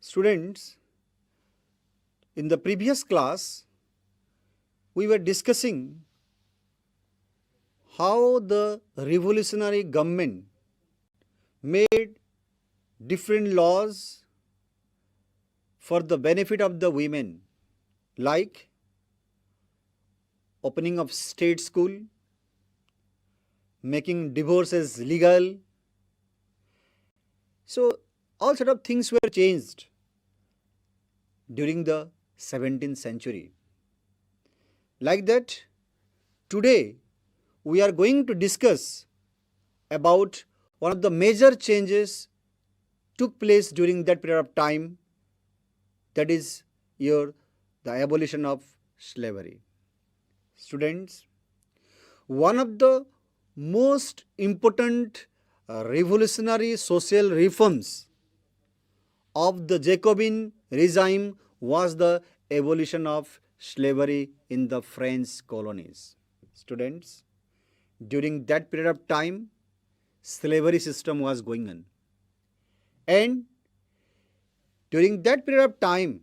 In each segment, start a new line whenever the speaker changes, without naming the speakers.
Students, in the previous class, we were discussing how the revolutionary government made different laws for the benefit of the women, like opening of state school, making divorces legal. So all sort of things were changed during the 17th century. Like that, today we are going to discuss about one of the major changes took place during that period of time, that is the abolition of slavery. Students, one of the most important revolutionary social reforms of the Jacobin regime was the abolition of slavery in the French colonies. Students, during that period of time, slavery system was going on. And during that period of time,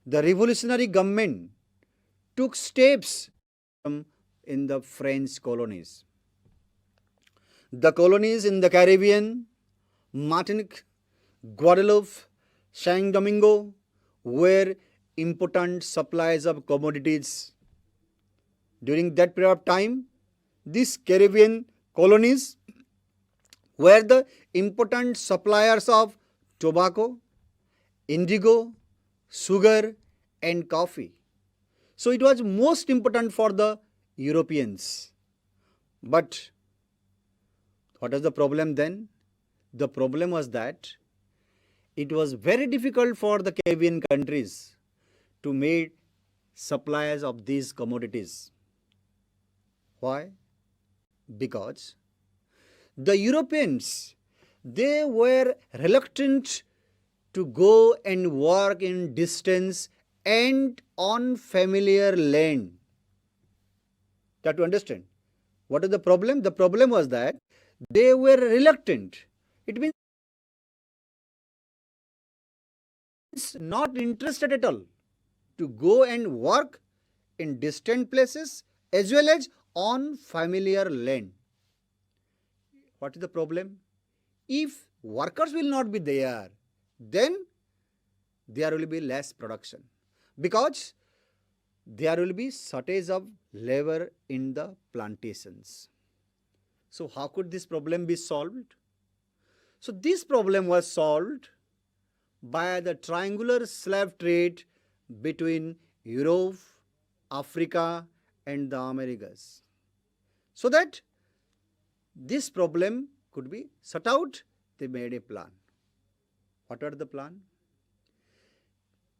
the revolutionary government took steps in the French colonies. The colonies in the Caribbean, Martinique, Guadeloupe, Saint Domingo were important suppliers of commodities. During that period of time, these Caribbean colonies were the important suppliers of tobacco, indigo, sugar and coffee. So it was most important for the Europeans. But what was the problem then? The problem was that it was very difficult for the Caribbean countries to make supplies of these commodities. Why? Because the Europeans, they were reluctant to go and work in distance and on familiar land. That to understand. What is the problem? The problem was that they were reluctant. It means not interested at all to go and work in distant places as well as on familiar land. What is the problem? If workers will not be there, then there will be less production, because there will be shortage of labor in the plantations. So how could this problem be solved? So this problem was solved by the triangular slave trade between Europe, Africa and the Americas. So that this problem could be sought out, they made a plan. What was the plan?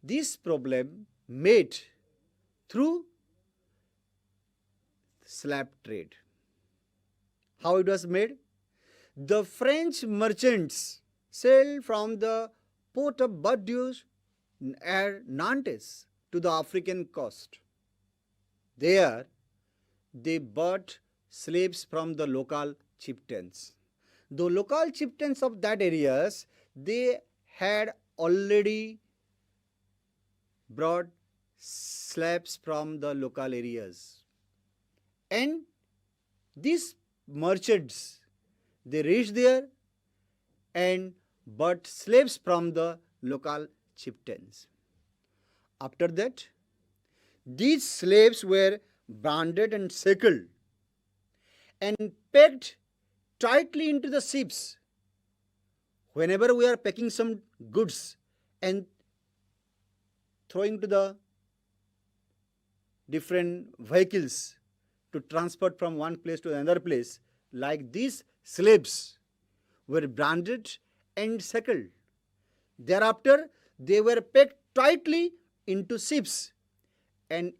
This problem made through slave trade. How it was made? The French merchants sailed from the port of Bordeaux at Nantes to the African coast. There, they bought slaves from the local chieftains. The local chieftains of that areas, they had already brought slaves from the local areas. And these merchants, they reached there and bought slaves from the local chieftains. After that, these slaves were branded and shackled and packed tightly into the ships. Whenever we are packing some goods and throwing to the different vehicles to transport from one place to another place, like these slaves were branded and shackled. Thereafter, they were packed tightly into ships, and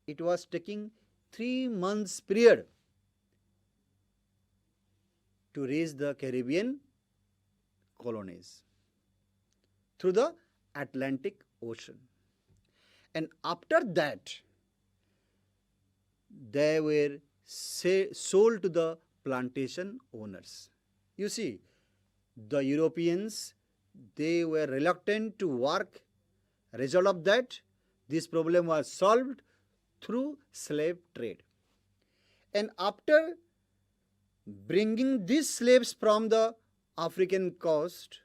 it was taking 3 months period to reach the Caribbean colonies through the Atlantic Ocean. And after that, they were sold to the plantation owners. You see, the Europeans, they were reluctant to work. Result of that, this problem was solved through slave trade. And after bringing these slaves from the African coast,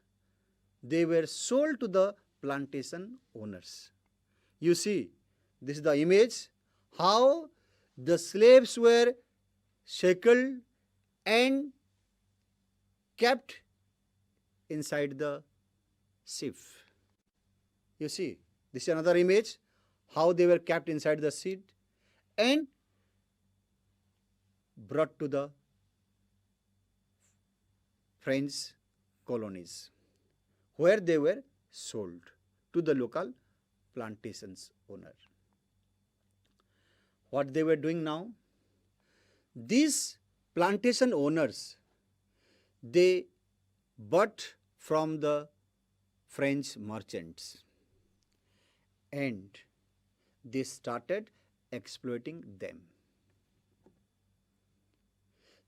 they were sold to the plantation owners. You see, this is the image how the slaves were shackled and kept inside the ship. You see, this is another image how they were kept inside the ship and brought to the French colonies, where they were sold to the local plantations owner. What they were doing now? These plantation owners, they bought from the French merchants and they started exploiting them.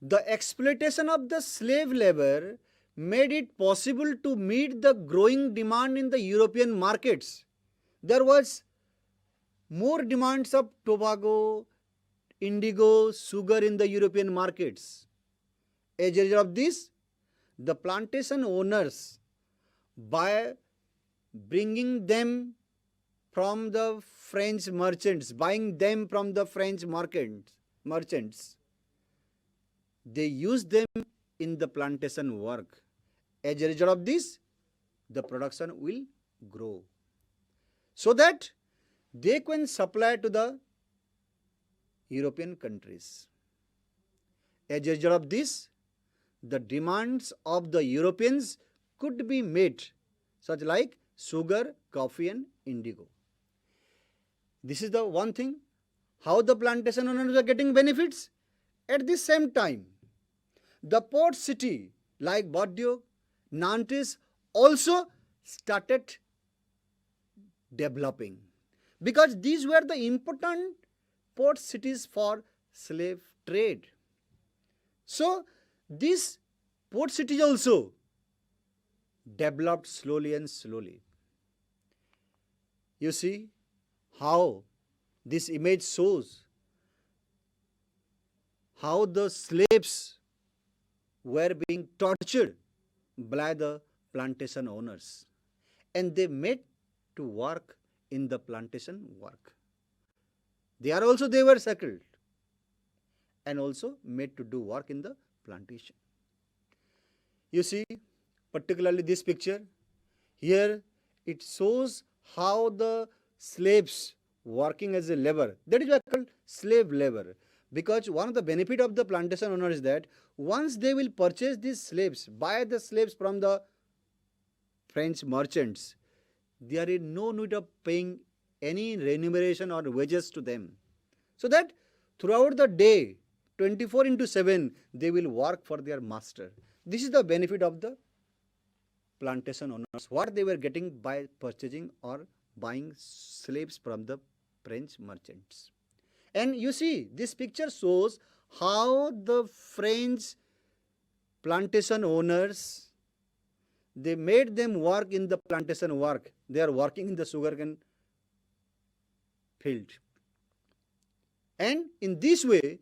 The exploitation of the slave labor made it possible to meet the growing demand in the European markets. There was more demands of tobacco, indigo, sugar in the European markets. As a result of this, the plantation owners, by bringing them from the French merchants, buying them from the French merchants, they used them in the plantation work. As a result of this, the production will grow, so that they can supply to the European countries. As a result of this, the demands of the Europeans could be met, such like sugar, coffee and indigo. This is the one thing, how the plantation owners are getting benefits. At the same time, the port city like Bordeaux, Nantes also started developing, because these were the important port cities for slave trade. So these port cities also developed slowly and slowly. You see how this image shows how the slaves were being tortured by the plantation owners, and they made to work in the plantation work. They were shackled and also made to do work in the plantation. You see, particularly this picture here, it shows how the slaves working as a labor, that is called slave labor, because one of the benefit of the plantation owner is that once they will purchase these slaves, buy the slaves from the French merchants, there is no need of paying any remuneration or wages to them, so that throughout the day 24/7 they will work for their master. This is the benefit of the plantation owners, what they were getting by purchasing or buying slaves from the French merchants. And you see, this picture shows how the French plantation owners, they made them work in the plantation work. They are working in the sugarcane field. And in this way,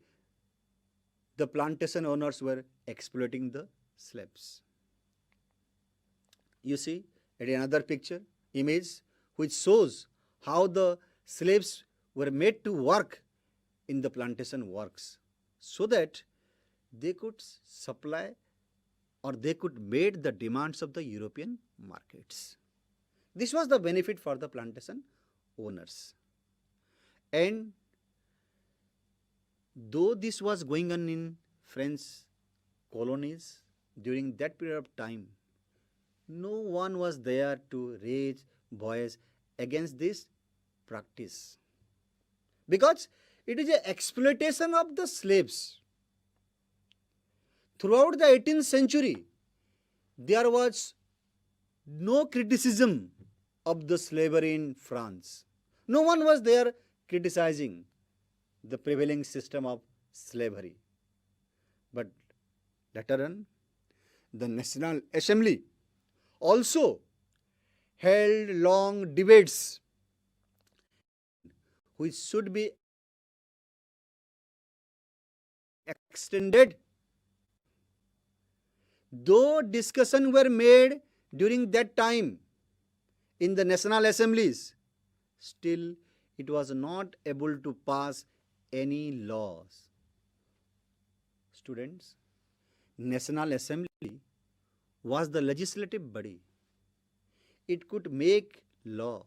the plantation owners were exploiting the slaves. You see, at another picture, image, which shows how the slaves were made to work in the plantation works, so that they could supply or they could meet the demands of the European markets. This was the benefit for the plantation owners. And though this was going on in French colonies during that period of time, no one was there to raise voice against this practice, because it is an exploitation of the slaves. Throughout the 18th century, there was no criticism of the slavery in France. No one was there criticizing the prevailing system of slavery. But later on, the National Assembly also held long debates which should be extended. Though discussions were made during that time in the national assemblies, still it was not able to pass any laws. Students, National Assembly was the legislative body. It could make law.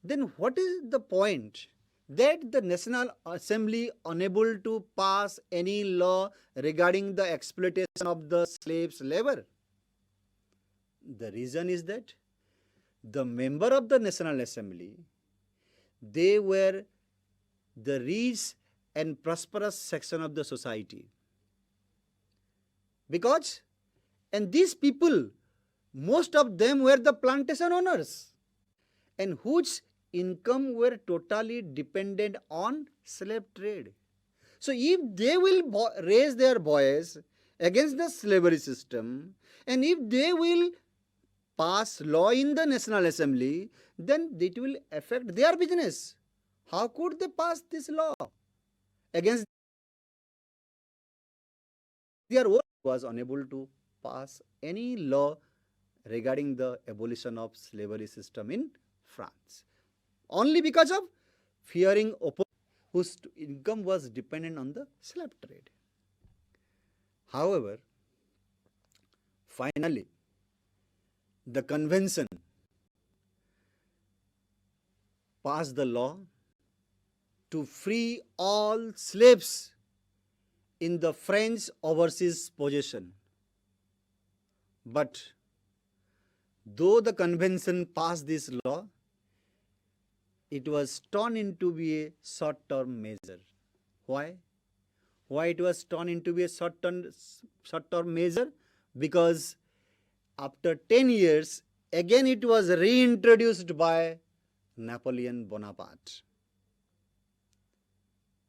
Then what is the point that the National Assembly unable to pass any law regarding the exploitation of the slaves' labor? The reason is that the member of the National Assembly, they were the rich and prosperous section of the society. Because, and these people, most of them were the plantation owners and whose income were totally dependent on slave trade. So if they will raise their voice against the slavery system, and if they will pass law in the National Assembly, then it will affect their business. How could they pass this law against their own? Was unable to pass any law regarding the abolition of slavery system in France, only because of fearing whose income was dependent on the slave trade. However, finally, the convention passed the law to free all slaves in the French overseas possession. But though the convention passed this law, it was turned into be a short-term measure. Why? Why it was turned into be a short-term measure? Because after 10 years, again it was reintroduced by Napoleon Bonaparte.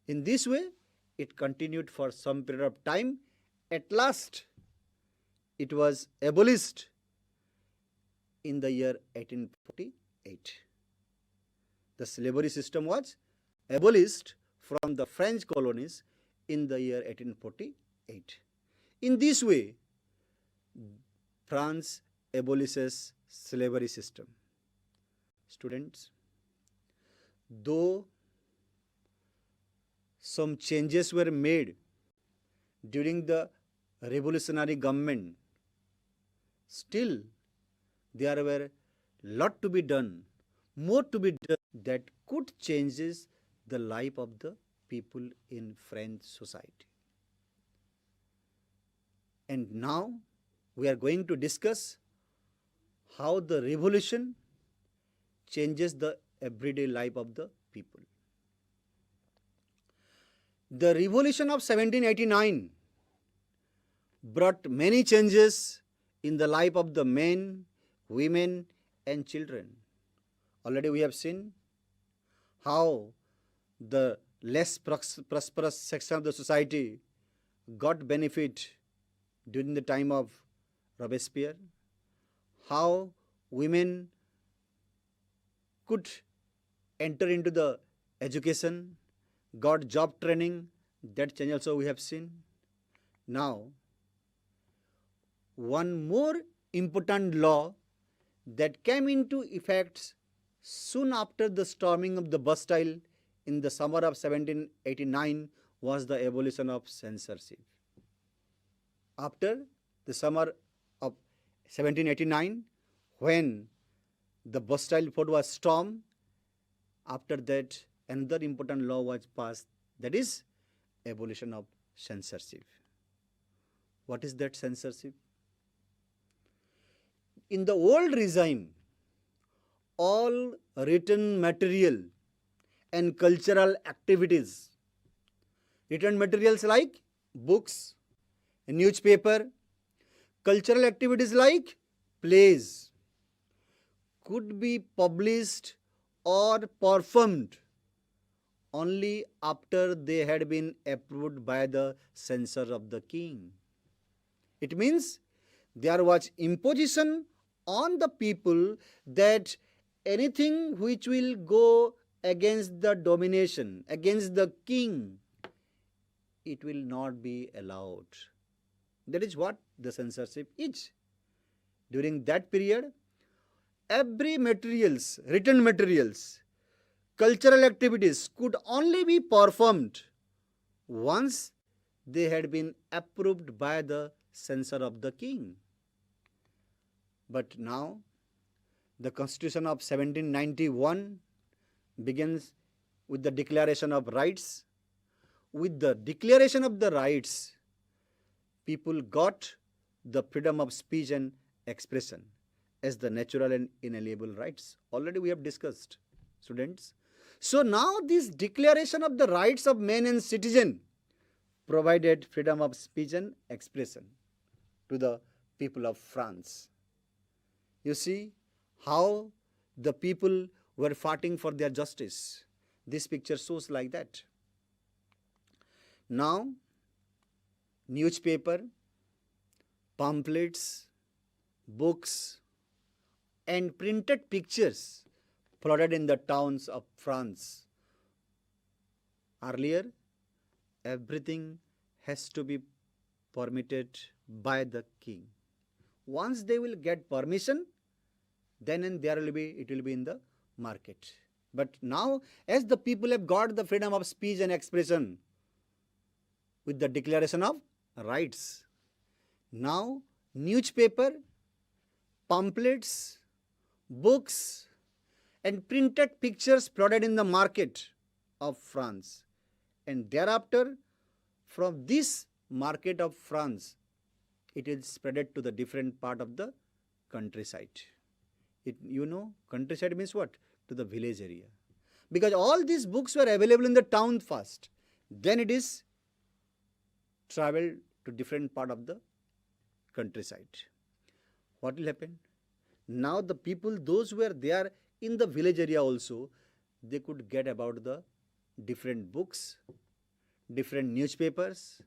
In this way, it continued for some period of time. At last, it was abolished in the year 1848. The slavery system was abolished from the French colonies in the year 1848. In this way, France abolishes slavery system. Students, though some changes were made during the revolutionary government, still there were lot to be done, more to be done that could changes the life of the people in French society. And now we are going to discuss how the revolution changes the everyday life of the people. The revolution of 1789 brought many changes in the life of the men, women, and children. Already we have seen how the less prosperous section of the society got benefit during the time of Robespierre, how women could enter into the education, got job training, that change also we have seen. Now, one more important law that came into effect soon after the storming of the Bastille in the summer of 1789 was the abolition of censorship. After the summer of 1789, when the Bastille fort was stormed, after that another important law was passed, that is abolition of censorship. What is that censorship? In the old regime, all written material and cultural activities, written materials like books, newspaper, cultural activities like plays, could be published or performed only after they had been approved by the censor of the king. It means there was imposition on the people that anything which will go against the domination, against the king, it will not be allowed. That is what the censorship is. During that period, every materials, written materials, cultural activities could only be performed once they had been approved by the censor of the king. But now, the Constitution of 1791 begins with the Declaration of Rights. With the Declaration of the Rights, people got the freedom of speech and expression as the natural and inalienable rights. Already we have discussed, students. So now this Declaration of the Rights of Man and Citizen provided freedom of speech and expression to the people of France. You see how the people were fighting for their justice. This picture shows like that. Now, newspaper, pamphlets, books, and printed pictures flooded in the towns of France. Earlier, everything has to be permitted by the king. Once they will get permission, then and there it will be in the market. But now, as the people have got the freedom of speech and expression with the Declaration of Rights, now newspaper, pamphlets, books, and printed pictures flooded in the market of France. And thereafter, from this market of France, it is spreaded to the different part of the countryside. Countryside means what? To the village area. Because all these books were available in the town first. Then it is traveled to different part of the countryside. What will happen? Now the people, those who were there in the village area also, they could get about the different books, different newspapers,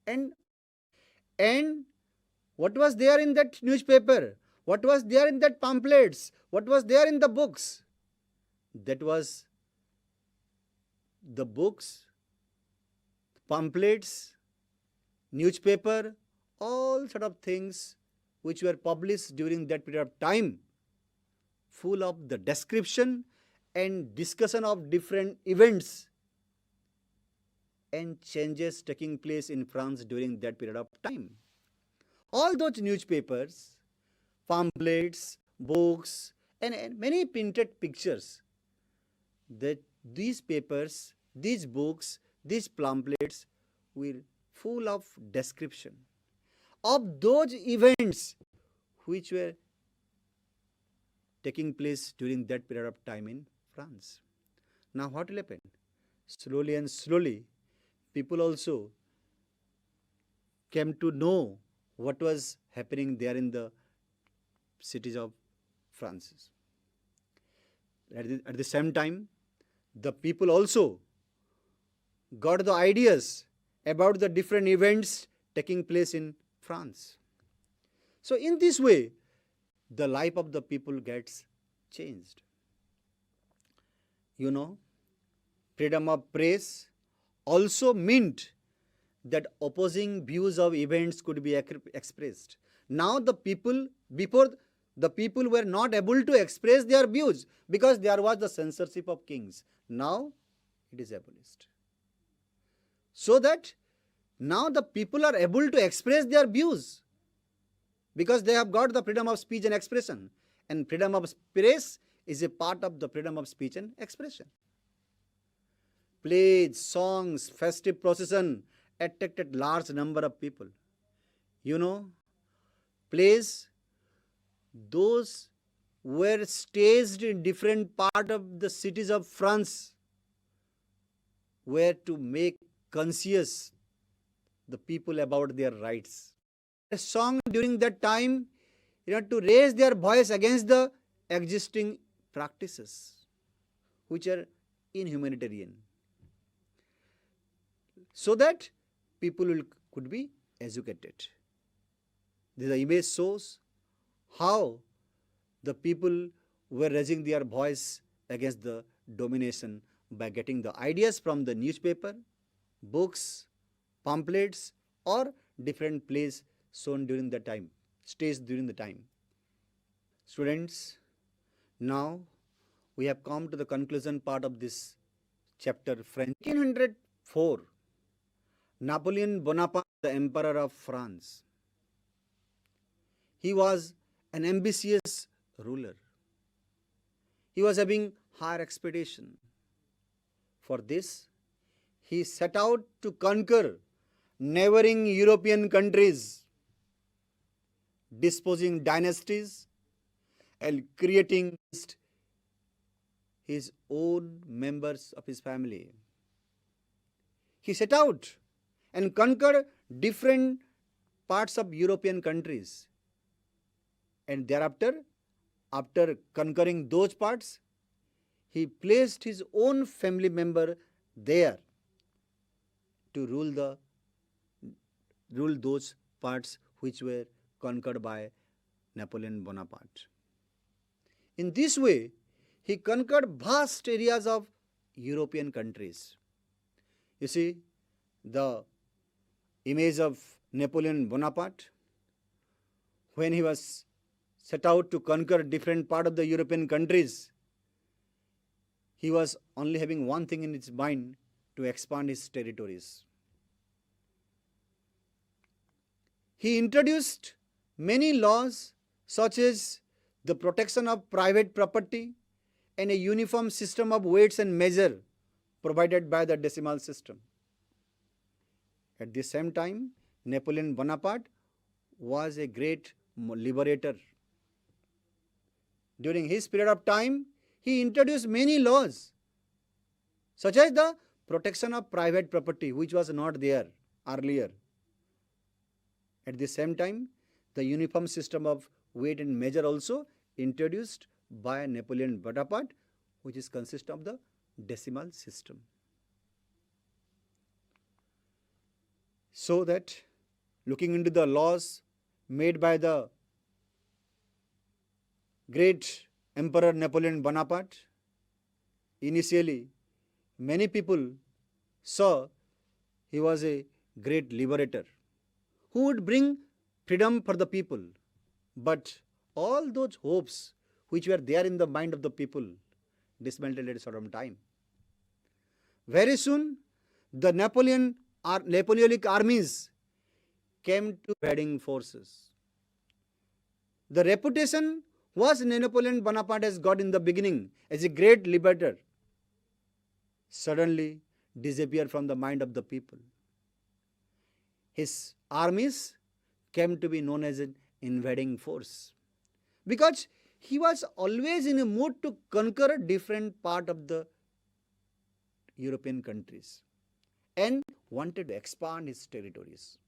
and what was there in that newspaper, what was there in that pamphlets, what was there in the books. That was the books, pamphlets, newspaper, all sort of things which were published during that period of time, full of the description and discussion of different events and changes taking place in France during that period of time. All those newspapers, pamphlets, books, and many printed pictures, that these papers, these books, these pamphlets were full of description of those events which were taking place during that period of time in France. Now what will happen? Slowly and slowly, people also came to know what was happening there in the cities of France. At the same time, the people also got the ideas about the different events taking place in France. So in this way, the life of the people gets changed. Freedom of press also meant that opposing views of events could be expressed. Now before the people were not able to express their views because there was the censorship of kings. Now it is abolished. So that now the people are able to express their views because they have got the freedom of speech and expression. And freedom of press is a part of the freedom of speech and expression. Plays, songs, festive procession attracted large number of people. Plays, those were staged in different part of the cities of France, were to make conscious the people about their rights. A song during that time, to raise their voice against the existing practices, which are inhumanitarian, so that people could be educated. The image shows how the people were raising their voice against the domination by getting the ideas from the newspaper, books, pamphlets, or different plays shown during the time, staged during the time. Students, now we have come to the conclusion part of this chapter. 1804, Napoleon Bonaparte, the Emperor of France. He was an ambitious ruler. He was having higher expectation. For this, he set out to conquer neighboring European countries, disposing dynasties and creating his own members of his family. He set out and conquered different parts of European countries. And thereafter, after conquering those parts, he placed his own family member there to rule those parts which were conquered by Napoleon Bonaparte. In this way, he conquered vast areas of European countries. You see, the image of Napoleon Bonaparte, when he was set out to conquer different part of the European countries, he was only having one thing in his mind: to expand his territories. He introduced many laws such as the protection of private property and a uniform system of weights and measure provided by the decimal system. At the same time, Napoleon Bonaparte was a great liberator. During his period of time, he introduced many laws, such as the protection of private property, which was not there earlier. At the same time, the uniform system of weight and measure also introduced by Napoleon Bonaparte, which is consist of the decimal system. So that, looking into the laws made by the great Emperor Napoleon Bonaparte, initially many people saw he was a great liberator who would bring freedom for the people. But all those hopes which were there in the mind of the people dismantled at a certain time. Very soon, the Napoleonic armies came to invading forces. The reputation was Napoleon Bonaparte has got in the beginning as a great liberator suddenly disappeared from the mind of the people. His armies came to be known as an invading force because he was always in a mood to conquer a different part of the European countries and wanted to expand his territories.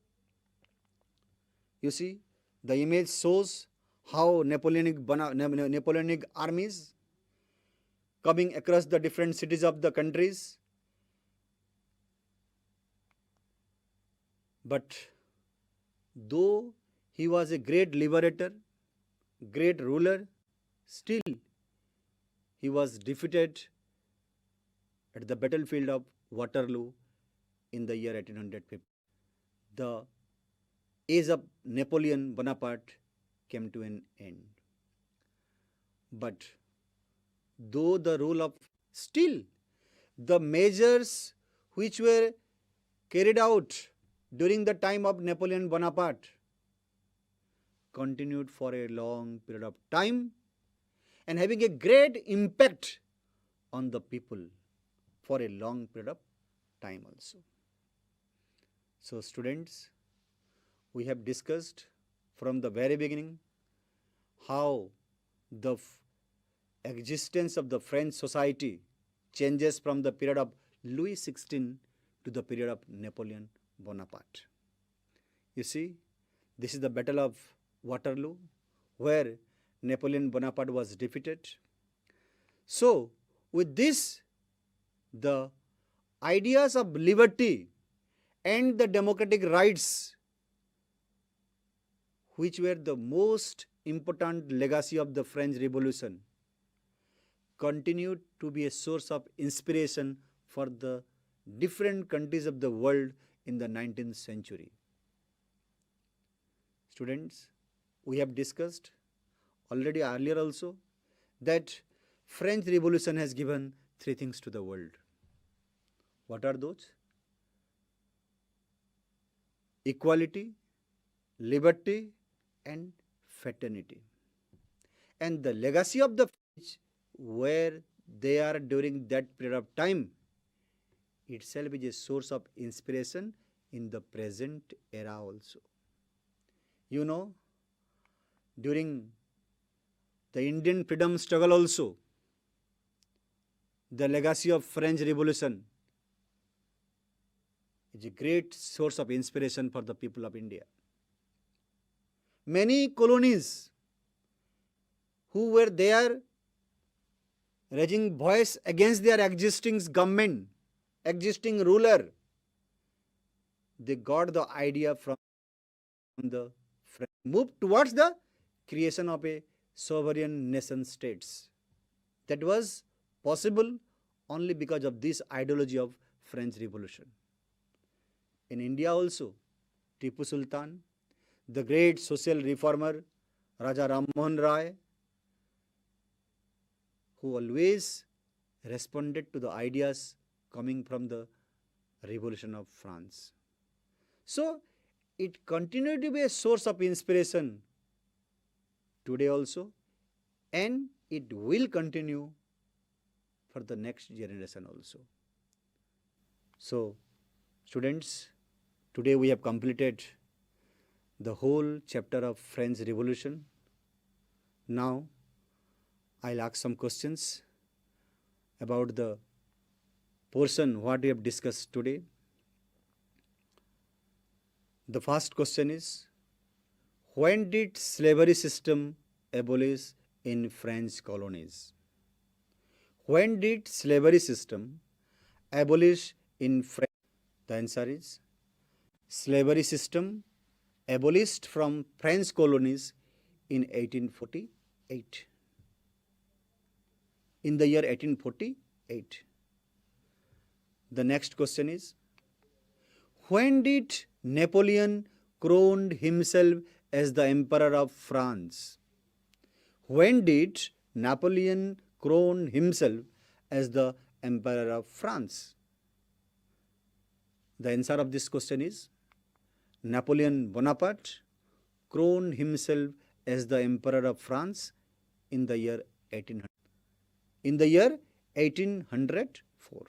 You see, the image shows how Napoleonic armies coming across the different cities of the countries. But though he was a great liberator, great ruler, still he was defeated at the battlefield of Waterloo in the year 1850. The age of Napoleon Bonaparte came to an end. But though the rule of, still the measures which were carried out during the time of Napoleon Bonaparte continued for a long period of time and having a great impact on the people for a long period of time also. So students, we have discussed from the very beginning how the existence of the French society changes from the period of Louis XVI to the period of Napoleon Bonaparte. You see, this is the Battle of Waterloo where Napoleon Bonaparte was defeated. So, with this, the ideas of liberty and the democratic rights, which were the most important legacy of the French Revolution continued to be a source of inspiration for the different countries of the world in the 19th century. Students, we have discussed already earlier also that French Revolution has given three things to the world. What are those? Equality, liberty, and fraternity. And the legacy of the French, where they are during that period of time, itself is a source of inspiration in the present era also. You know, during the Indian freedom struggle also, the legacy of French Revolution is a great source of inspiration for the people of India. Many colonies who were there raising voice against their existing government, existing ruler, they got the idea from the French, moved towards the creation of a sovereign nation states. That was possible only because of this ideology of French Revolution. In India also, Tipu Sultan, the great social reformer, Raja Ram Mohan Rai, who always responded to the ideas coming from the Revolution of France. So, it continued to be a source of inspiration today also, and it will continue for the next generation also. So, students, today we have completed the whole chapter of French Revolution. Now, I'll ask some questions about the portion what we have discussed today. The first question is, when did slavery system abolish in French colonies? When did slavery system abolish in France? The answer is, slavery system abolished from French colonies in 1848. In the year 1848. The next question is, when did Napoleon crowned himself as the Emperor of France? When did Napoleon crown himself as the Emperor of France? The answer of this question is, Napoleon Bonaparte crowned himself as the Emperor of France in the year 1800. In the year 1804.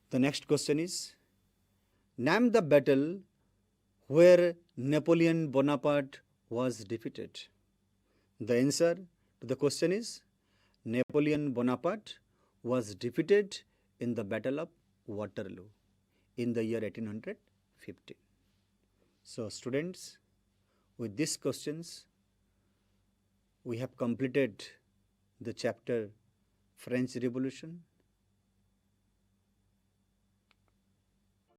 The next question is, name the battle where Napoleon Bonaparte was defeated. The answer to the question is, Napoleon Bonaparte was defeated in the Battle of Waterloo in the year 1815. So students, with these questions, we have completed the chapter French Revolution.